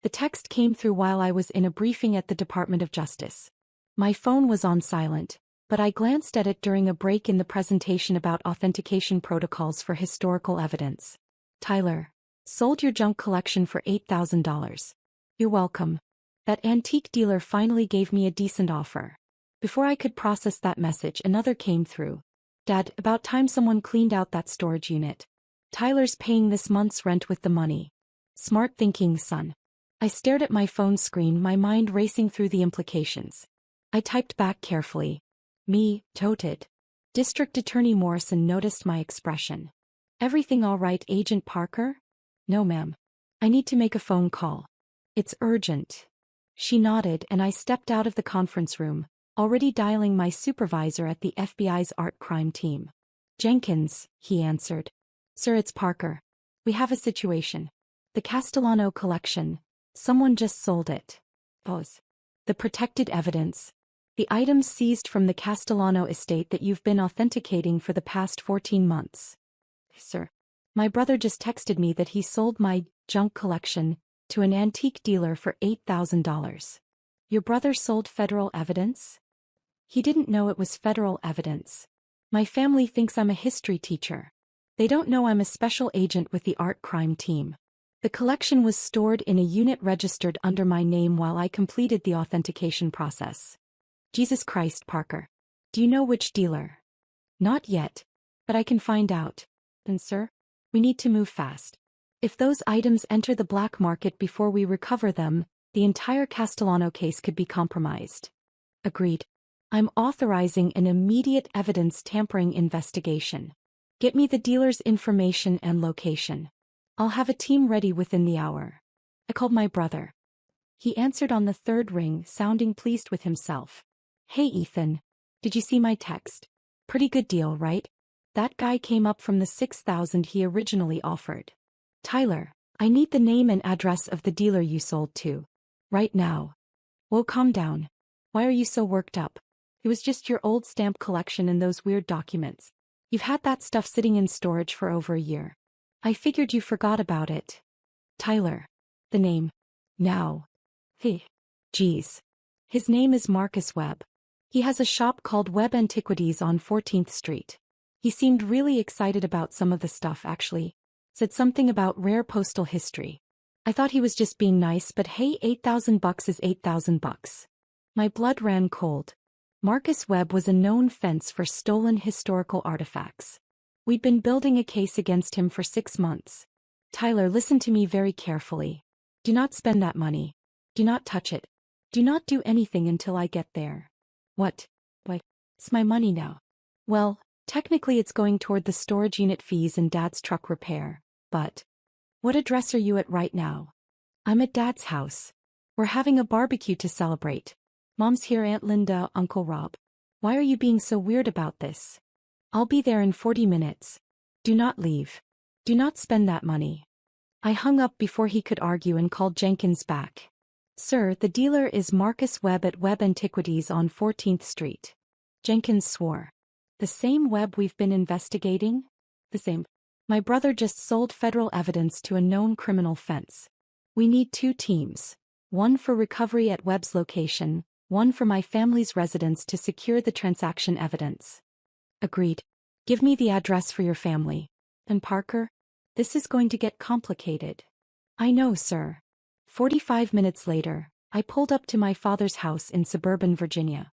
The text came through while I was in a briefing at the Department of Justice. My phone was on silent, but I glanced at it during a break in the presentation about authentication protocols for historical evidence. Tyler, sold your junk collection for $8,000. You're welcome. That antique dealer finally gave me a decent offer. Before I could process that message, another came through. Dad, about time someone cleaned out that storage unit. Tyler's paying this month's rent with the money. Smart thinking, son. I stared at my phone screen, my mind racing through the implications. I typed back carefully. Me, toted. District Attorney Morrison noticed my expression. Everything all right, Agent Parker? No, ma'am. I need to make a phone call. It's urgent. She nodded and I stepped out of the conference room, already dialing my supervisor at the FBI's art crime team. Jenkins, he answered. Sir, it's Parker. We have a situation. The Castellano collection. Someone just sold it. Pause. The protected evidence. The items seized from the Castellano estate that you've been authenticating for the past 14 months. Sir. My brother just texted me that he sold my junk collection to an antique dealer for $8,000. Your brother sold federal evidence? He didn't know it was federal evidence. My family thinks I'm a history teacher. They don't know I'm a special agent with the art crime team. The collection was stored in a unit registered under my name while I completed the authentication process. Jesus Christ, Parker. Do you know which dealer? Not yet. But I can find out. And sir, we need to move fast. If those items enter the black market before we recover them, the entire Castellano case could be compromised. Agreed. I'm authorizing an immediate evidence tampering investigation. Get me the dealer's information and location. I'll have a team ready within the hour. I called my brother. He answered on the third ring, sounding pleased with himself. Hey Ethan, did you see my text? Pretty good deal, right? That guy came up from the $6,000 he originally offered. Tyler, I need the name and address of the dealer you sold to. Right now. Whoa, calm down. Why are you so worked up? It was just your old stamp collection and those weird documents. You've had that stuff sitting in storage for over a year. I figured you forgot about it. Tyler. The name. Now. Hey. Geez. His name is Marcus Webb. He has a shop called Webb Antiquities on 14th Street. He seemed really excited about some of the stuff actually. Said something about rare postal history. I thought he was just being nice, but hey, $8,000 is $8,000. My blood ran cold. Marcus Webb was a known fence for stolen historical artifacts. We'd been building a case against him for 6 months. Tyler, listen to me very carefully. Do not spend that money. Do not touch it. Do not do anything until I get there. What? Why, it's my money now. Well, technically it's going toward the storage unit fees and Dad's truck repair, but... What address are you at right now? I'm at Dad's house. We're having a barbecue to celebrate. Mom's here, Aunt Linda, Uncle Rob. Why are you being so weird about this? I'll be there in 40 minutes. Do not leave. Do not spend that money. I hung up before he could argue and called Jenkins back. Sir, the dealer is Marcus Webb at Webb Antiquities on 14th Street. Jenkins swore. The same Webb we've been investigating? The same. My brother just sold federal evidence to a known criminal fence. We need 2 teams. One for recovery at Webb's location, one for my family's residence to secure the transaction evidence. Agreed. Give me the address for your family. And Parker? This is going to get complicated. I know, sir. 45 minutes later, I pulled up to my father's house in suburban Virginia.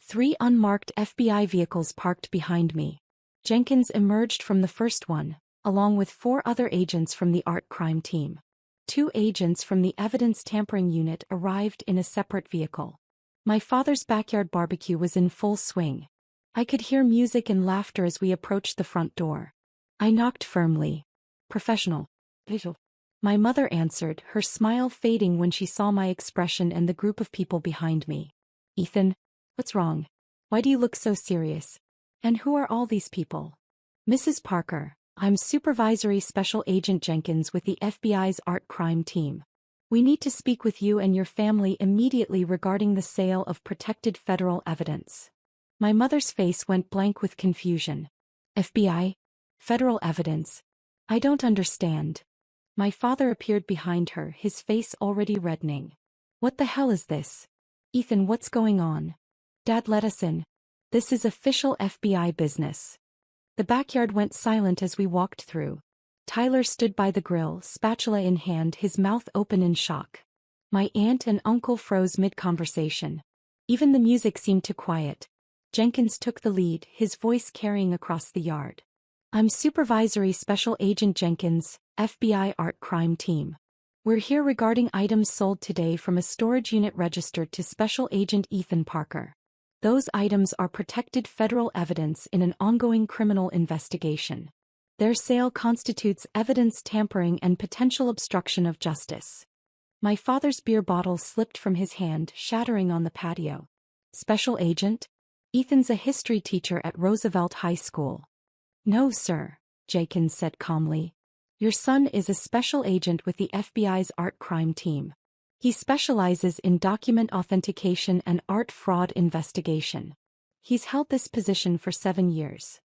3 unmarked FBI vehicles parked behind me. Jenkins emerged from the first one, along with 4 other agents from the art crime team. 2 agents from the evidence tampering unit arrived in a separate vehicle. My father's backyard barbecue was in full swing. I could hear music and laughter as we approached the front door. I knocked firmly. Professional. Visual. My mother answered, her smile fading when she saw my expression and the group of people behind me. Ethan, what's wrong? Why do you look so serious? And who are all these people? Mrs. Parker, I'm Supervisory Special Agent Jenkins with the FBI's art crime team. We need to speak with you and your family immediately regarding the sale of protected federal evidence. My mother's face went blank with confusion. FBI? Federal evidence? I don't understand. My father appeared behind her, his face already reddening. What the hell is this? Ethan, what's going on? Dad, let us in. This is official FBI business. The backyard went silent as we walked through. Tyler stood by the grill, spatula in hand, his mouth open in shock. My aunt and uncle froze mid-conversation. Even the music seemed to quiet. Jenkins took the lead, his voice carrying across the yard. I'm Supervisory Special Agent Jenkins, FBI Art Crime Team. We're here regarding items sold today from a storage unit registered to Special Agent Ethan Parker. Those items are protected federal evidence in an ongoing criminal investigation. Their sale constitutes evidence tampering and potential obstruction of justice. My father's beer bottle slipped from his hand, shattering on the patio. Special Agent? Ethan's a history teacher at Roosevelt High School. No, sir, Jenkins said calmly. Your son is a special agent with the FBI's art crime team. He specializes in document authentication and art fraud investigation. He's held this position for 7 years.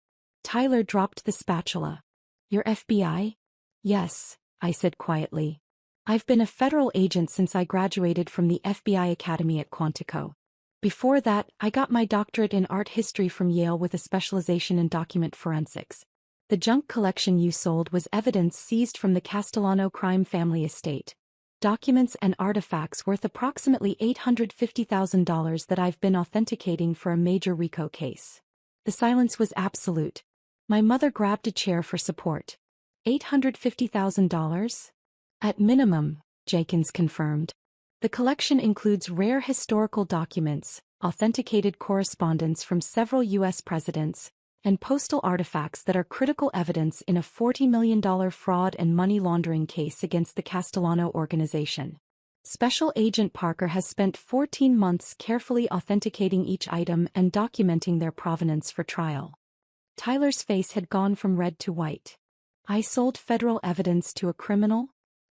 Tyler dropped the spatula. Your FBI? Yes, I said quietly. I've been a federal agent since I graduated from the FBI Academy at Quantico. Before that, I got my doctorate in art history from Yale with a specialization in document forensics. The junk collection you sold was evidence seized from the Castellano crime family estate. Documents and artifacts worth approximately $850,000 that I've been authenticating for a major RICO case. The silence was absolute. My mother grabbed a chair for support. $850,000? At minimum, Jenkins confirmed. The collection includes rare historical documents, authenticated correspondence from several U.S. presidents, and postal artifacts that are critical evidence in a $40 million fraud and money laundering case against the Castellano organization. Special Agent Parker has spent 14 months carefully authenticating each item and documenting their provenance for trial. Tyler's face had gone from red to white. I sold federal evidence to a criminal?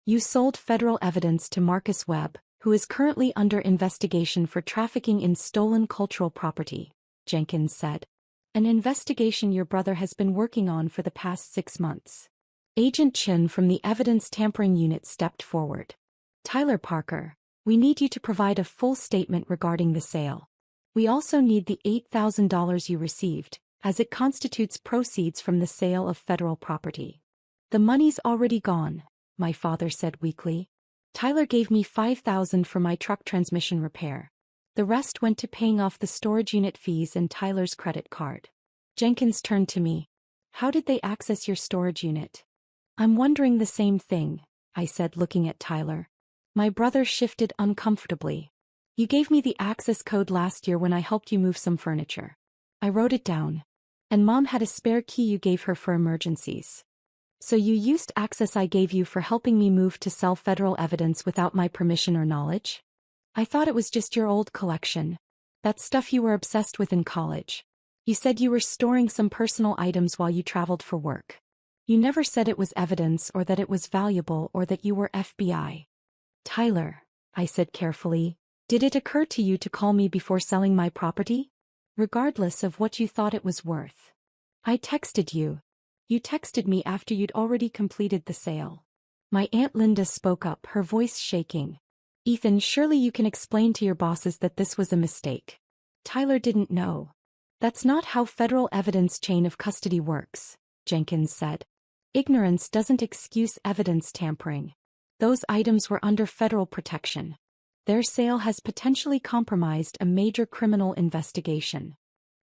You sold federal evidence to Marcus Webb, who is currently under investigation for trafficking in stolen cultural property, Jenkins said. An investigation your brother has been working on for the past 6 months. Agent Chin from the Evidence Tampering Unit stepped forward. Tyler Parker, we need you to provide a full statement regarding the sale. We also need the $8,000 you received, as it constitutes proceeds from the sale of federal property. The money's already gone, my father said weakly. Tyler gave me $5,000 for my truck transmission repair. The rest went to paying off the storage unit fees and Tyler's credit card. Jenkins turned to me. How did they access your storage unit? I'm wondering the same thing, I said, looking at Tyler. My brother shifted uncomfortably. You gave me the access code last year when I helped you move some furniture. I wrote it down. And Mom had a spare key you gave her for emergencies. So you used access I gave you for helping me move to sell federal evidence without my permission or knowledge? I thought it was just your old collection. That stuff you were obsessed with in college. You said you were storing some personal items while you traveled for work. You never said it was evidence or that it was valuable or that you were FBI. Tyler, I said carefully, did it occur to you to call me before selling my property? Regardless of what you thought it was worth. I texted you. You texted me after you'd already completed the sale. My Aunt Linda spoke up, her voice shaking. Ethan, surely you can explain to your bosses that this was a mistake. Tyler didn't know. That's not how federal evidence chain of custody works, Jenkins said. Ignorance doesn't excuse evidence tampering. Those items were under federal protection. Their sale has potentially compromised a major criminal investigation.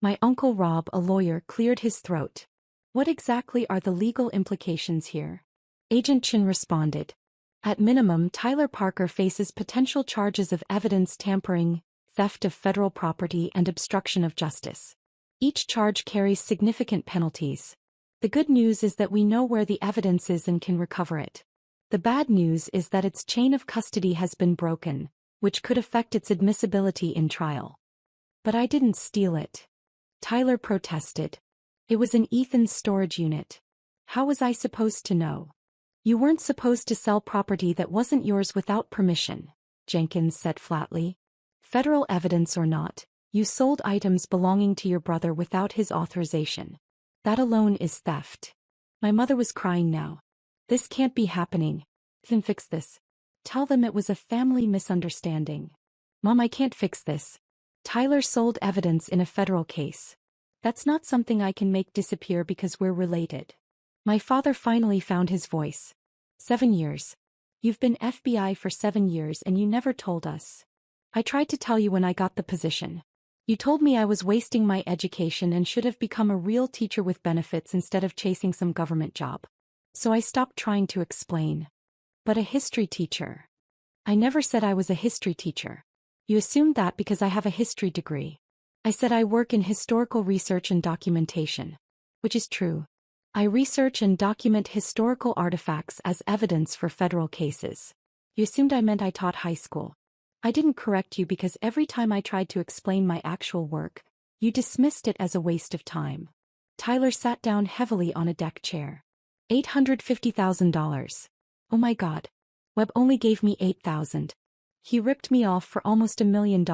My Uncle Rob, a lawyer, cleared his throat. What exactly are the legal implications here? Agent Chin responded. At minimum, Tyler Parker faces potential charges of evidence tampering, theft of federal property, and obstruction of justice. Each charge carries significant penalties. The good news is that we know where the evidence is and can recover it. The bad news is that its chain of custody has been broken, which could affect its admissibility in trial. But I didn't steal it. Tyler protested. It was in Ethan's storage unit. How was I supposed to know? You weren't supposed to sell property that wasn't yours without permission, Jenkins said flatly. Federal evidence or not, you sold items belonging to your brother without his authorization. That alone is theft. My mother was crying now. This can't be happening. Then fix this. Tell them it was a family misunderstanding. Mom, I can't fix this. Tyler sold evidence in a federal case. That's not something I can make disappear because we're related. My father finally found his voice. 7 years. You've been FBI for 7 years and you never told us. I tried to tell you when I got the position. You told me I was wasting my education and should have become a real teacher with benefits instead of chasing some government job. So I stopped trying to explain. But a history teacher. I never said I was a history teacher. You assumed that because I have a history degree. I said I work in historical research and documentation. Which is true. I research and document historical artifacts as evidence for federal cases. You assumed I meant I taught high school. I didn't correct you because every time I tried to explain my actual work, you dismissed it as a waste of time. Tyler sat down heavily on a deck chair. $850,000. Oh my God. Webb only gave me $8,000. He ripped me off for almost $1 million.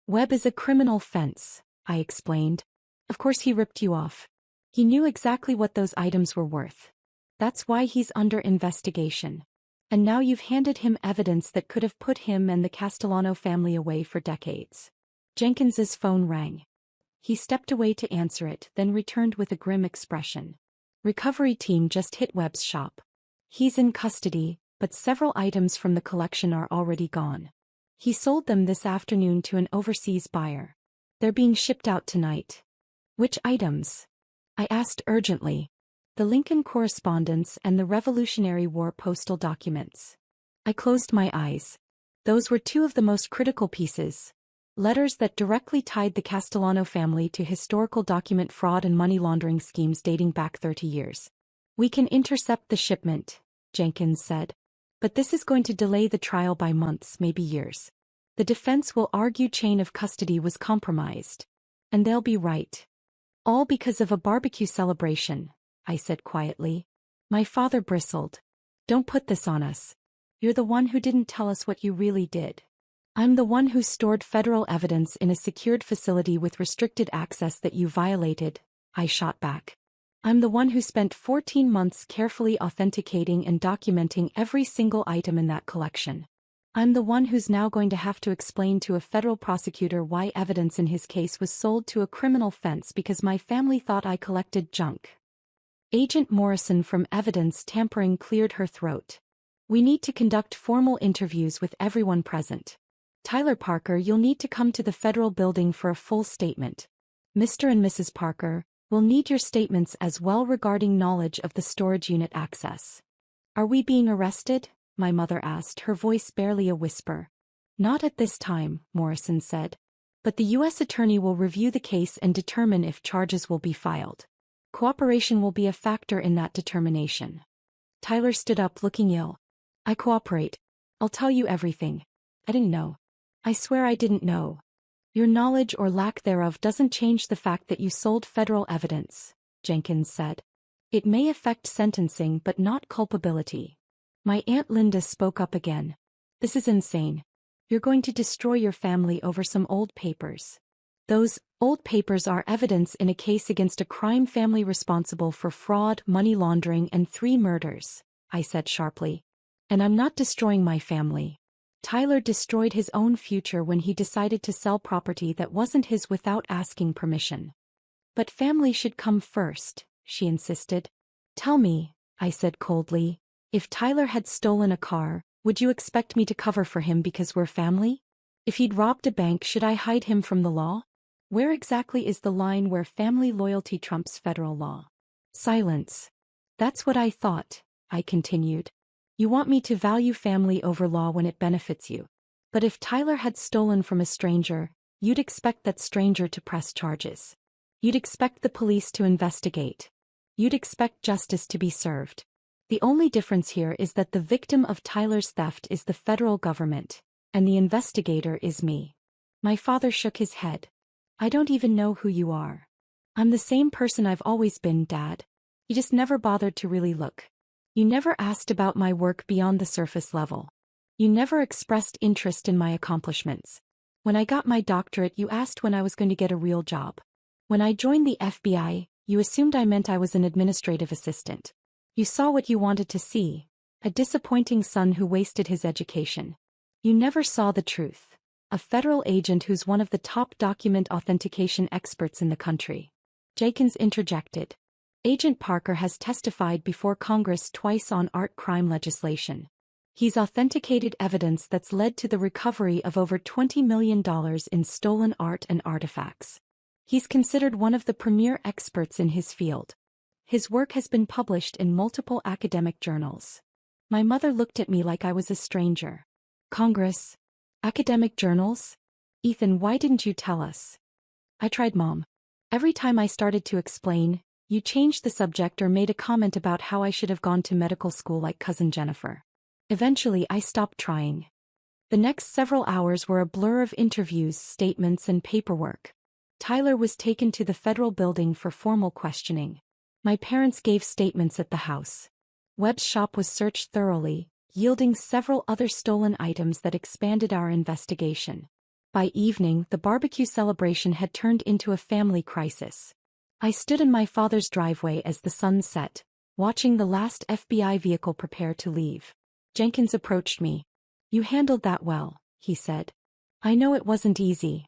Webb is a criminal fence, I explained. Of course he ripped you off. He knew exactly what those items were worth. That's why he's under investigation. And now you've handed him evidence that could have put him and the Castellano family away for decades. Jenkins's phone rang. He stepped away to answer it, then returned with a grim expression. Recovery team just hit Webb's shop. He's in custody, but several items from the collection are already gone. He sold them this afternoon to an overseas buyer. They're being shipped out tonight. Which items? I asked urgently. The Lincoln correspondence and the Revolutionary War postal documents. I closed my eyes. Those were two of the most critical pieces. Letters that directly tied the Castellano family to historical document fraud and money laundering schemes dating back 30 years. We can intercept the shipment, Jenkins said. But this is going to delay the trial by months, maybe years. The defense will argue chain of custody was compromised. And they'll be right. All because of a barbecue celebration, I said quietly. My father bristled. Don't put this on us. You're the one who didn't tell us what you really did. I'm the one who stored federal evidence in a secured facility with restricted access that you violated, I shot back. I'm the one who spent 14 months carefully authenticating and documenting every single item in that collection. I'm the one who's now going to have to explain to a federal prosecutor why evidence in his case was sold to a criminal fence because my family thought I collected junk. Agent Morrison from Evidence Tampering cleared her throat. We need to conduct formal interviews with everyone present. Tyler Parker, you'll need to come to the federal building for a full statement. Mr. and Mrs. Parker, we'll need your statements as well regarding knowledge of the storage unit access. Are we being arrested? My mother asked, her voice barely a whisper. Not at this time, Morrison said. But the U.S. Attorney will review the case and determine if charges will be filed. Cooperation will be a factor in that determination. Tyler stood up looking ill. I cooperate. I'll tell you everything. I didn't know. I swear I didn't know. Your knowledge or lack thereof doesn't change the fact that you sold federal evidence, Jenkins said. It may affect sentencing but not culpability. My Aunt Linda spoke up again. This is insane. You're going to destroy your family over some old papers. Those old papers are evidence in a case against a crime family responsible for fraud, money laundering, and 3 murders, I said sharply. And I'm not destroying my family. Tyler destroyed his own future when he decided to sell property that wasn't his without asking permission. But family should come first, she insisted. Tell me, I said coldly, if Tyler had stolen a car, would you expect me to cover for him because we're family? If he'd robbed a bank, should I hide him from the law? Where exactly is the line where family loyalty trumps federal law? Silence. That's what I thought, I continued. You want me to value family over law when it benefits you. But if Tyler had stolen from a stranger, you'd expect that stranger to press charges. You'd expect the police to investigate. You'd expect justice to be served. The only difference here is that the victim of Tyler's theft is the federal government, and the investigator is me. My father shook his head. I don't even know who you are. I'm the same person I've always been, Dad. You just never bothered to really look. You never asked about my work beyond the surface level. You never expressed interest in my accomplishments. When I got my doctorate, you asked when I was going to get a real job. When I joined the FBI, you assumed I meant I was an administrative assistant. You saw what you wanted to see, A disappointing son who wasted his education. You never saw the truth. A federal agent who's one of the top document authentication experts in the country. Jenkins interjected. Agent Parker has testified before Congress twice on art crime legislation. He's authenticated evidence that's led to the recovery of over $20 million in stolen art and artifacts. He's considered one of the premier experts in his field. His work has been published in multiple academic journals. My mother looked at me like I was a stranger. Congress? Academic journals? Ethan, why didn't you tell us? I tried, Mom. Every time I started to explain, you changed the subject or made a comment about how I should have gone to medical school like Cousin Jennifer. Eventually I stopped trying. The next several hours were a blur of interviews, statements, and paperwork. Tyler was taken to the federal building for formal questioning. My parents gave statements at the house. Webb's shop was searched thoroughly, yielding several other stolen items that expanded our investigation. By evening, the barbecue celebration had turned into a family crisis. I stood in my father's driveway as the sun set, watching the last FBI vehicle prepare to leave. Jenkins approached me. You handled that well, he said. I know it wasn't easy.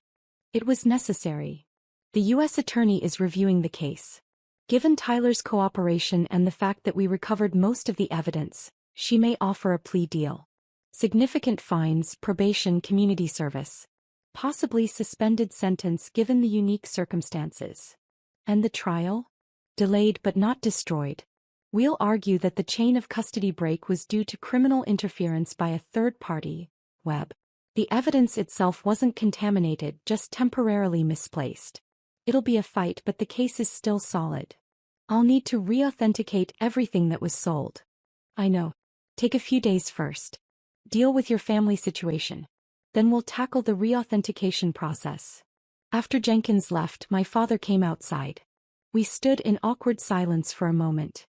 It was necessary. The U.S. Attorney is reviewing the case. Given Tyler's cooperation and the fact that we recovered most of the evidence, she may offer a plea deal. Significant fines, probation, community service. Possibly suspended sentence given the unique circumstances. And the trial? Delayed but not destroyed. We'll argue that the chain of custody break was due to criminal interference by a third party, Webb. The evidence itself wasn't contaminated, just temporarily misplaced. It'll be a fight, but the case is still solid. I'll need to re-authenticate everything that was sold. I know. Take a few days first. Deal with your family situation. Then we'll tackle the re-authentication process. After Jenkins left, my father came outside. We stood in awkward silence for a moment.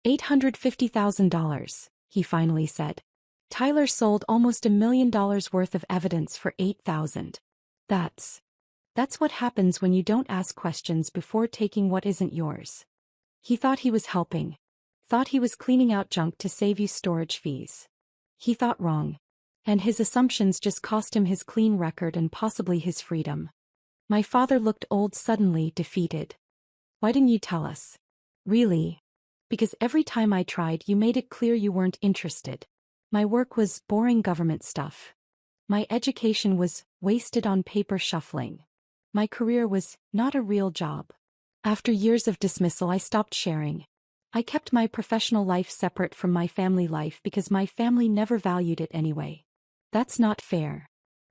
$850,000, he finally said. Tyler sold almost $1 million worth of evidence for $8,000. That's what happens when you don't ask questions before taking what isn't yours. He thought he was helping. Thought he was cleaning out junk to save you storage fees. He thought wrong. And his assumptions just cost him his clean record and possibly his freedom. My father looked old, suddenly defeated. Why didn't you tell us? Really? Because every time I tried, you made it clear you weren't interested. My work was boring government stuff. My education was wasted on paper shuffling. My career was not a real job. After years of dismissal, I stopped sharing. I kept my professional life separate from my family life because my family never valued it anyway. That's not fair.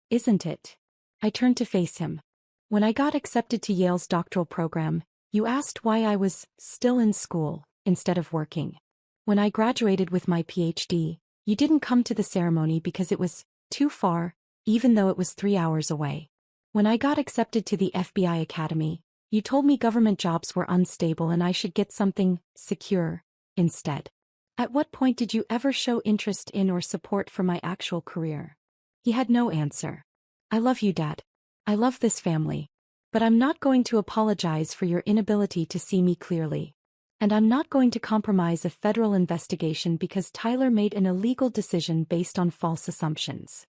Isn't it? I turned to face him. When I got accepted to Yale's doctoral program, you asked why I was still in school instead of working. When I graduated with my PhD, you didn't come to the ceremony because it was too far, even though it was 3 hours away. When I got accepted to the FBI Academy, you told me government jobs were unstable and I should get something secure instead. At what point did you ever show interest in or support for my actual career? He had no answer. I love you, Dad. I love this family. But I'm not going to apologize for your inability to see me clearly. And I'm not going to compromise a federal investigation because Tyler made an illegal decision based on false assumptions.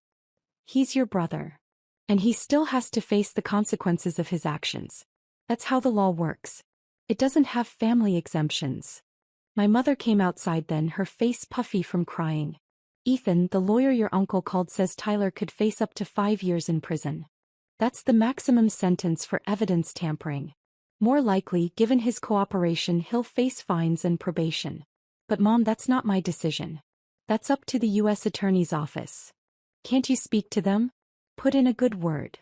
He's your brother. And he still has to face the consequences of his actions. That's how the law works. It doesn't have family exemptions. My mother came outside then, her face puffy from crying. Ethan, the lawyer your uncle called, says Tyler could face up to 5 years in prison. That's the maximum sentence for evidence tampering. More likely, given his cooperation, he'll face fines and probation. But Mom, that's not my decision. That's up to the U.S. Attorney's Office. Can't you speak to them? Put in a good word.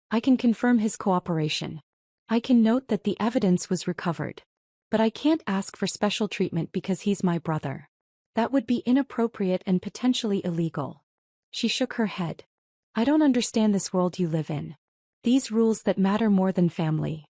I can confirm his cooperation. I can note that the evidence was recovered. But I can't ask for special treatment because he's my brother. That would be inappropriate and potentially illegal. She shook her head. I don't understand this world you live in. These rules that matter more than family.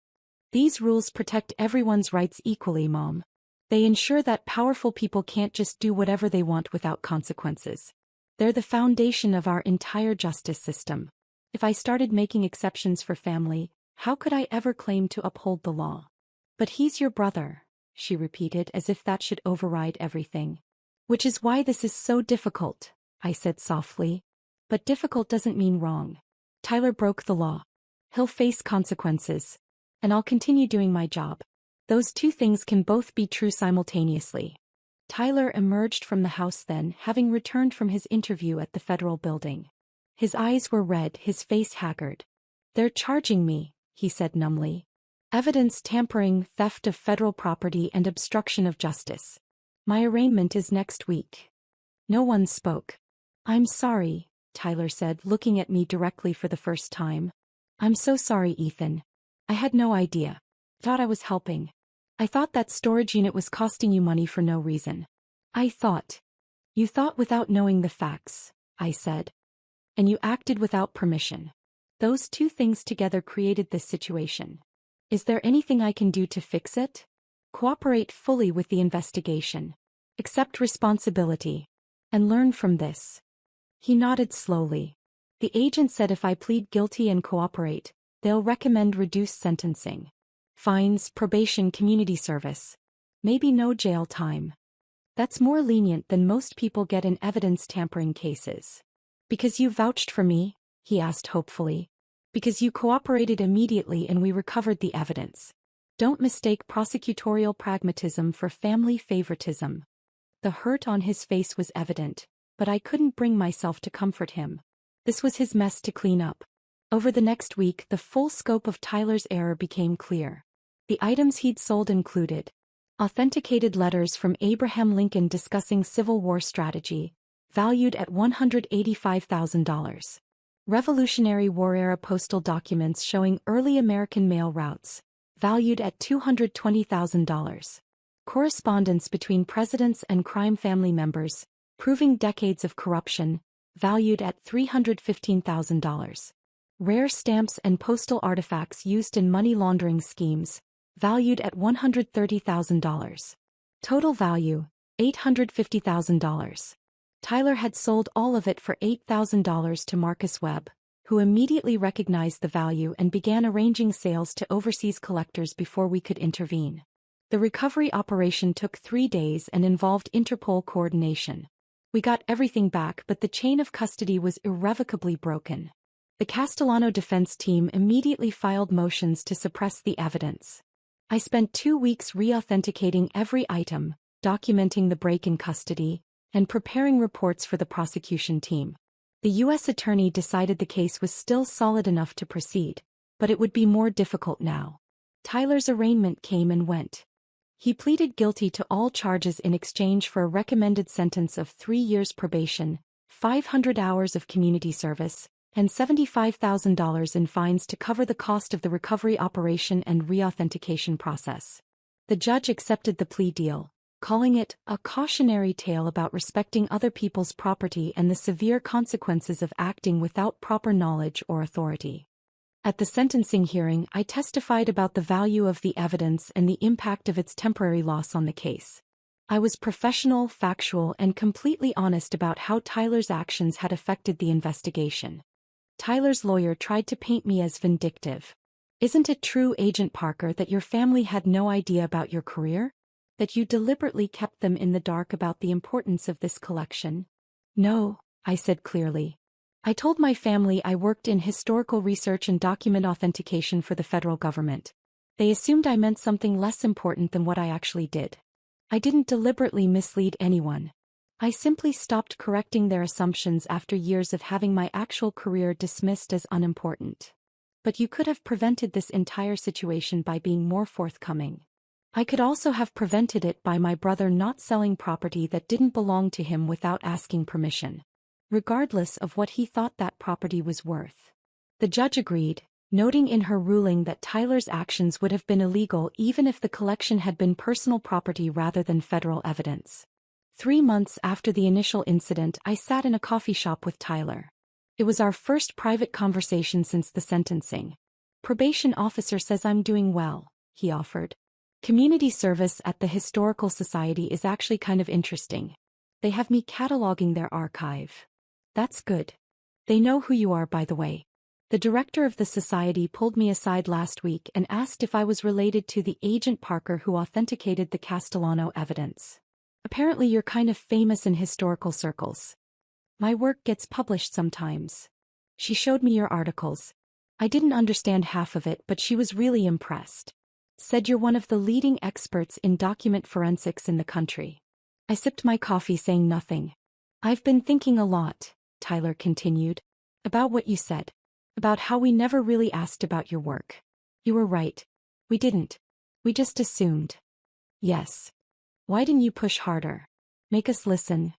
These rules protect everyone's rights equally, Mom. They ensure that powerful people can't just do whatever they want without consequences. They're the foundation of our entire justice system. If I started making exceptions for family, how could I ever claim to uphold the law? But he's your brother, she repeated as if that should override everything. Which is why this is so difficult, I said softly. But difficult doesn't mean wrong. Tyler broke the law. He'll face consequences. And I'll continue doing my job. Those two things can both be true simultaneously. Tyler emerged from the house then, having returned from his interview at the federal building. His eyes were red, his face haggard. They're charging me, he said numbly. Evidence tampering, theft of federal property, and obstruction of justice. My arraignment is next week. No one spoke. I'm sorry, Tyler said, looking at me directly for the first time. I'm so sorry, Ethan. I had no idea. Thought I was helping. I thought that storage unit was costing you money for no reason. I thought. You thought without knowing the facts, I said. And you acted without permission. Those two things together created this situation. Is there anything I can do to fix it? Cooperate fully with the investigation. Accept responsibility. And learn from this. He nodded slowly. The agent said if I plead guilty and cooperate, they'll recommend reduced sentencing. Fines, probation, community service. Maybe no jail time. That's more lenient than most people get in evidence tampering cases. Because you vouched for me? He asked hopefully. Because you cooperated immediately and we recovered the evidence. Don't mistake prosecutorial pragmatism for family favoritism. The hurt on his face was evident, but I couldn't bring myself to comfort him. This was his mess to clean up. Over the next week, the full scope of Tyler's error became clear. The items he'd sold included authenticated letters from Abraham Lincoln discussing Civil War strategy, valued at $185,000. Revolutionary War-era postal documents showing early American mail routes, valued at $220,000. Correspondence between presidents and crime family members, proving decades of corruption, valued at $315,000. Rare stamps and postal artifacts used in money laundering schemes, valued at $130,000. Total value, $850,000. Tyler had sold all of it for $8,000 to Marcus Webb, who immediately recognized the value and began arranging sales to overseas collectors before we could intervene. The recovery operation took 3 days and involved Interpol coordination. We got everything back, but the chain of custody was irrevocably broken. The Castellano defense team immediately filed motions to suppress the evidence. I spent 2 weeks re-authenticating every item, documenting the break in custody, and preparing reports for the prosecution team. The U.S. attorney decided the case was still solid enough to proceed, but it would be more difficult now. Tyler's arraignment came and went. He pleaded guilty to all charges in exchange for a recommended sentence of 3 years probation, 500 hours of community service, and $75,000 in fines to cover the cost of the recovery operation and re-authentication process. The judge accepted the plea deal, calling it a cautionary tale about respecting other people's property and the severe consequences of acting without proper knowledge or authority. At the sentencing hearing, I testified about the value of the evidence and the impact of its temporary loss on the case. I was professional, factual, and completely honest about how Tyler's actions had affected the investigation. Tyler's lawyer tried to paint me as vindictive. Isn't it true, Agent Parker, that your family had no idea about your career? That you deliberately kept them in the dark about the importance of this collection? No, I said clearly. I told my family I worked in historical research and document authentication for the federal government. They assumed I meant something less important than what I actually did. I didn't deliberately mislead anyone. I simply stopped correcting their assumptions after years of having my actual career dismissed as unimportant. But you could have prevented this entire situation by being more forthcoming. I could also have prevented it by my brother not selling property that didn't belong to him without asking permission, regardless of what he thought that property was worth. The judge agreed, noting in her ruling that Tyler's actions would have been illegal even if the collection had been personal property rather than federal evidence. 3 months after the initial incident, I sat in a coffee shop with Tyler. It was our first private conversation since the sentencing. Probation officer says I'm doing well, he offered. Community service at the Historical Society is actually kind of interesting. They have me cataloging their archive. That's good. They know who you are, by the way. The director of the society pulled me aside last week and asked if I was related to the Agent Parker who authenticated the Castellano evidence. Apparently you're kind of famous in historical circles. My work gets published sometimes. She showed me your articles. I didn't understand half of it, but she was really impressed. Said you're one of the leading experts in document forensics in the country. I sipped my coffee saying nothing. I've been thinking a lot, Tyler continued, about what you said. About how we never really asked about your work. You were right. We didn't. We just assumed. Yes. Why didn't you push harder? Make us listen.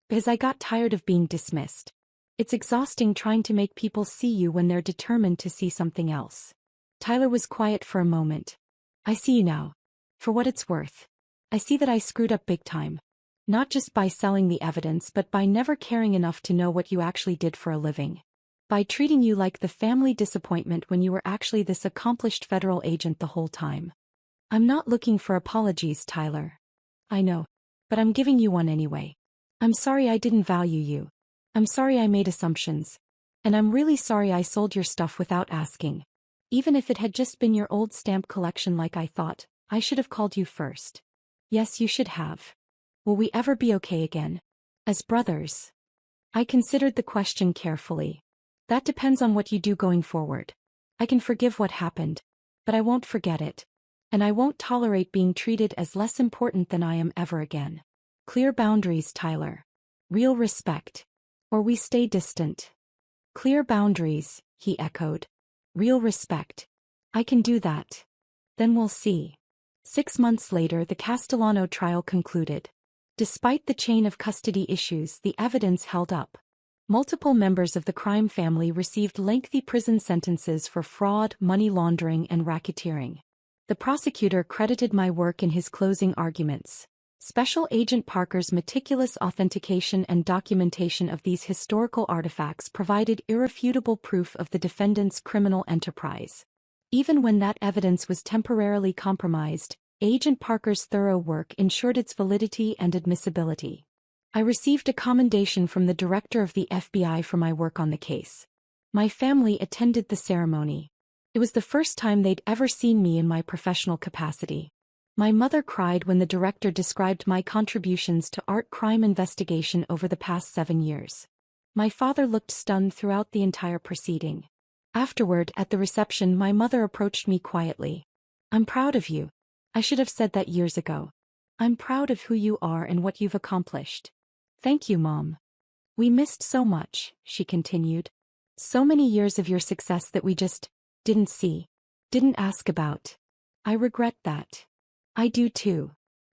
Because I got tired of being dismissed. It's exhausting trying to make people see you when they're determined to see something else. Tyler was quiet for a moment. I see you now. For what it's worth. I see that I screwed up big time. Not just by selling the evidence, but by never caring enough to know what you actually did for a living. By treating you like the family disappointment when you were actually this accomplished federal agent the whole time. I'm not looking for apologies, Tyler. I know. But I'm giving you one anyway. I'm sorry I didn't value you. I'm sorry I made assumptions. And I'm really sorry I sold your stuff without asking. Even if it had just been your old stamp collection like I thought, I should have called you first. Yes, you should have. Will we ever be okay again? As brothers? I considered the question carefully. That depends on what you do going forward. I can forgive what happened. But I won't forget it. And I won't tolerate being treated as less important than I am ever again. Clear boundaries, Tyler. Real respect. Or we stay distant. Clear boundaries, he echoed. Real respect. I can do that. Then we'll see. 6 months later, the Castellano trial concluded. Despite the chain of custody issues, the evidence held up. Multiple members of the crime family received lengthy prison sentences for fraud, money laundering, and racketeering. The prosecutor credited my work in his closing arguments. Special Agent Parker's meticulous authentication and documentation of these historical artifacts provided irrefutable proof of the defendant's criminal enterprise. Even when that evidence was temporarily compromised, Agent Parker's thorough work ensured its validity and admissibility. I received a commendation from the director of the FBI for my work on the case. My family attended the ceremony. It was the first time they'd ever seen me in my professional capacity. My mother cried when the director described my contributions to art crime investigation over the past 7 years. My father looked stunned throughout the entire proceeding. Afterward, at the reception, my mother approached me quietly. I'm proud of you. I should have said that years ago. I'm proud of who you are and what you've accomplished. Thank you, Mom. We missed so much, she continued. So many years of your success that we just didn't see, didn't ask about. I regret that. I do too.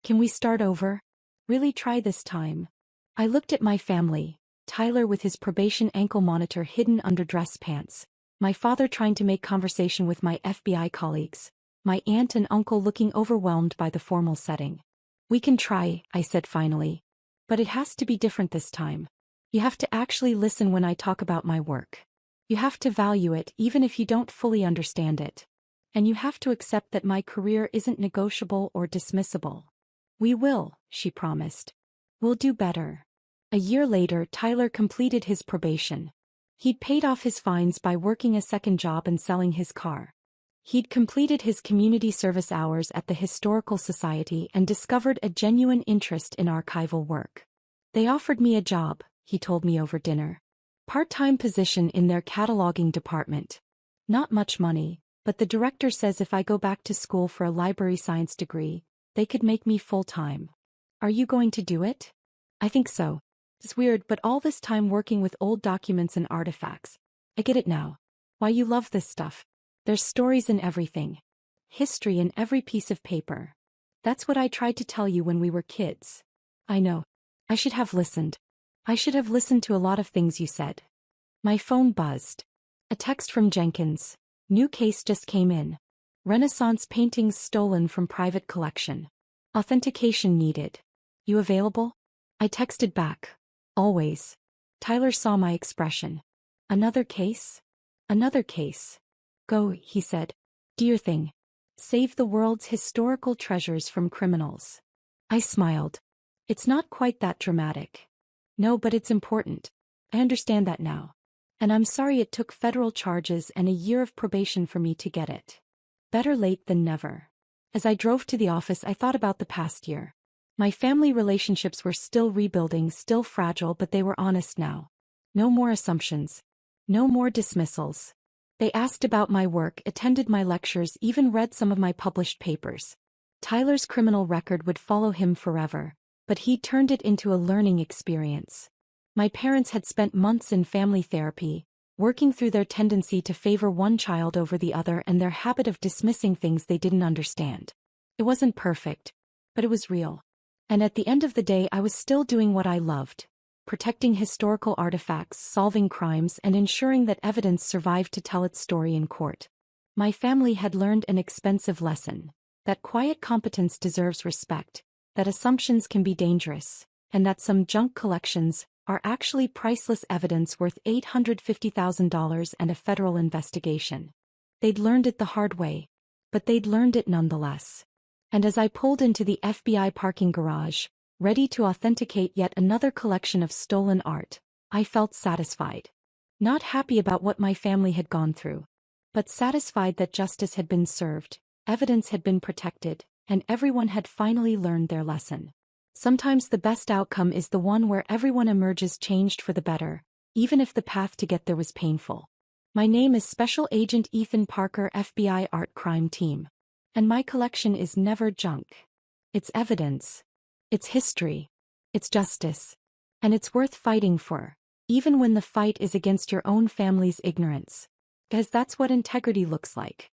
Can we start over? Really try this time. I looked at my family, Tyler with his probation ankle monitor hidden under dress pants, my father trying to make conversation with my FBI colleagues, my aunt and uncle looking overwhelmed by the formal setting. We can try, I said finally. But it has to be different this time. You have to actually listen when I talk about my work. You have to value it even if you don't fully understand it. And you have to accept that my career isn't negotiable or dismissible. We will, she promised. We'll do better. A year later, Tyler completed his probation. He'd paid off his fines by working a second job and selling his car. He'd completed his community service hours at the Historical Society and discovered a genuine interest in archival work. They offered me a job, he told me over dinner. Part-time position in their cataloging department. Not much money, but the director says if I go back to school for a library science degree, they could make me full-time. Are you going to do it? I think so. It's weird, but all this time working with old documents and artifacts. I get it now. Why you love this stuff. There's stories in everything. History in every piece of paper. That's what I tried to tell you when we were kids. I know. I should have listened. I should have listened to a lot of things you said. My phone buzzed. A text from Jenkins. New case just came in. Renaissance paintings stolen from private collection. Authentication needed. You available? I texted back. Always. Tyler saw my expression. Another case? Another case. Go, he said. Do your thing. Save the world's historical treasures from criminals. I smiled. It's not quite that dramatic. No, but it's important. I understand that now. And I'm sorry it took federal charges and a year of probation for me to get it. Better late than never. As I drove to the office, I thought about the past year. My family relationships were still rebuilding, still fragile, but they were honest now. No more assumptions. No more dismissals. They asked about my work, attended my lectures, even read some of my published papers. Tyler's criminal record would follow him forever, but he turned it into a learning experience. My parents had spent months in family therapy, working through their tendency to favor one child over the other and their habit of dismissing things they didn't understand. It wasn't perfect, but it was real. And at the end of the day, I was still doing what I loved: protecting historical artifacts, solving crimes, and ensuring that evidence survived to tell its story in court. My family had learned an expensive lesson: that quiet competence deserves respect, that assumptions can be dangerous, and that some junk collections are actually priceless evidence worth $850,000 and a federal investigation. They'd learned it the hard way, but they'd learned it nonetheless. And as I pulled into the FBI parking garage, ready to authenticate yet another collection of stolen art, I felt satisfied. Not happy about what my family had gone through, but satisfied that justice had been served, evidence had been protected, and everyone had finally learned their lesson. Sometimes the best outcome is the one where everyone emerges changed for the better, even if the path to get there was painful. My name is Special Agent Ethan Parker, FBI Art Crime Team. And my collection is never junk. It's evidence. It's history. It's justice. And it's worth fighting for, even when the fight is against your own family's ignorance. Because that's what integrity looks like.